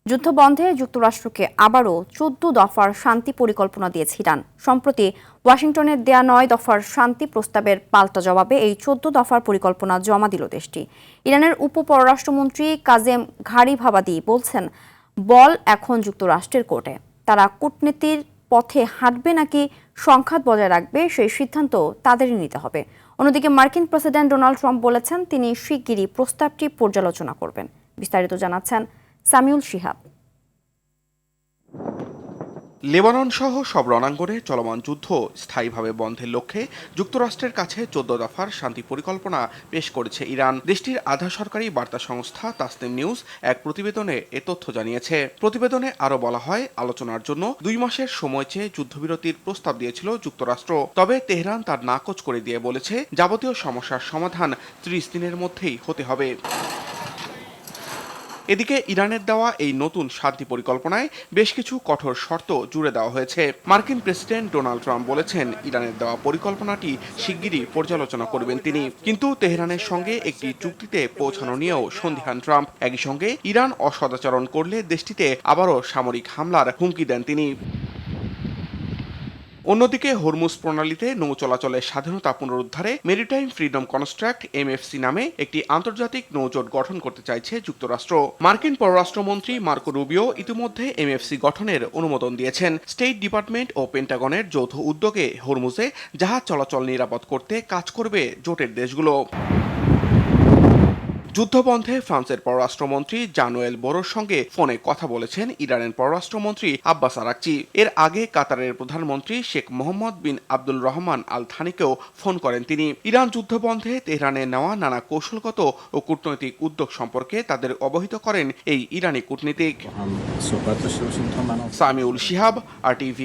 যুদ্ধবন্ধে যুক্তরাষ্ট্রকে আবারও ১৪ দফার শান্তি পরিকল্পনা দিয়েছে ইরান। সম্প্রতি ওয়াশিংটনের দেয়া ৯ দফার শান্তি প্রস্তাবের পাল্টা জবাবে এই ১৪ দফার পরিকল্পনা জমা দিল দেশটি। ইরানের উপপররাষ্ট্রমন্ত্রী কাজেম ঘারিভাবাদি বলছেন, বল এখন যুক্তরাষ্ট্রের কোর্টে। তারা কূটনীতির পথে হাঁটবে নাকি সংঘাত বজায় রাখবে সেই সিদ্ধান্ত তাদেরই নিতে হবে। অন্যদিকে মার্কিন প্রেসিডেন্ট ডোনাল্ড ট্রাম্প বলেছেন, তিনি শিগগিরই প্রস্তাবটি পর্যালোচনা করবেন। বিস্তারিত জানাচ্ছেন সামিউল শিহাব। লেবানন সহ সব রণাঙ্গনে চলমান যুদ্ধ স্থায়ীভাবে বন্ধের লক্ষ্যে যুক্তরাষ্ট্রের কাছে ১৪ দফার শান্তি পরিকল্পনা পেশ করেছে ইরান। দেশটির আধা সরকারি বার্তা সংস্থা তাসনিম নিউজ এক প্রতিবেদনে এ তথ্য জানিয়েছে। প্রতিবেদনে আরও বলা হয়, আলোচনার জন্য ২ মাসের সময় চেয়ে যুদ্ধবিরতির প্রস্তাব দিয়েছিল যুক্তরাষ্ট্র। তবে তেহরান তার নাকচ করে দিয়ে বলেছে, যাবতীয় সমস্যার সমাধান ৩০ দিনের মধ্যেই হতে হবে। এদিকে ইরানের দেওয়া এই নতুন শান্তি পরিকল্পনায় বেশ কিছু কঠোর শর্ত জুড়ে দেওয়া হয়েছে। মার্কিন প্রেসিডেন্ট ডোনাল্ড ট্রাম্প বলেছেন, ইরানের দেওয়া পরিকল্পনাটি শিগগিরই পর্যালোচনা করবেন তিনি। কিন্তু তেহরানের সঙ্গে একটি চুক্তিতে পৌঁছানো নিয়েও সন্দিহান ট্রাম্প। একই সঙ্গে ইরান অসদাচরণ করলে দেশটিতে আবারও সামরিক হামলার হুমকি দেন তিনি। অন্যদিকে হরমুজ প্রণালীতে নৌ চলাচলের স্বাধীনতা পুনরুদ্ধারে মেরিটাইম ফ্রিডম কনস্ট্রাক্ট MFC নামে একটি আন্তর্জাতিক নৌজোট গঠন করতে চাইছে যুক্তরাষ্ট্র। মার্কিন পররাষ্ট্রমন্ত্রী মার্কো রুবিও ইতিমধ্যে MFC গঠনের অনুমোদন দিয়েছেন। স্টেট ডিপার্টমেন্ট ও পেন্টাগনের যৌথ উদ্যোগে হরমুজে জাহাজ চলাচল নিরাপদ করতে কাজ করবে জোটের দেশগুলো। যুদ্ধবন্ধে ফ্রান্সের পররাষ্ট্রমন্ত্রী জানুয়েল বোরোর সঙ্গে ফোনে কথা বলেছেন ইরানের পররাষ্ট্রমন্ত্রী আব্বাস আরাকচি। এর আগে কাতারের প্রধানমন্ত্রী শেখ মোহাম্মদ বিন আব্দুল রহমান আল থানিকেও ফোন করেন তিনি। ইরান যুদ্ধবন্ধে তেহরানে নেওয়া নানা কৌশলগত ও কূটনৈতিক উদ্যোগ সম্পর্কে তাদের অবহিত করেন এই ইরানি কূটনীতিক। সামিউল শিহাব, RTV।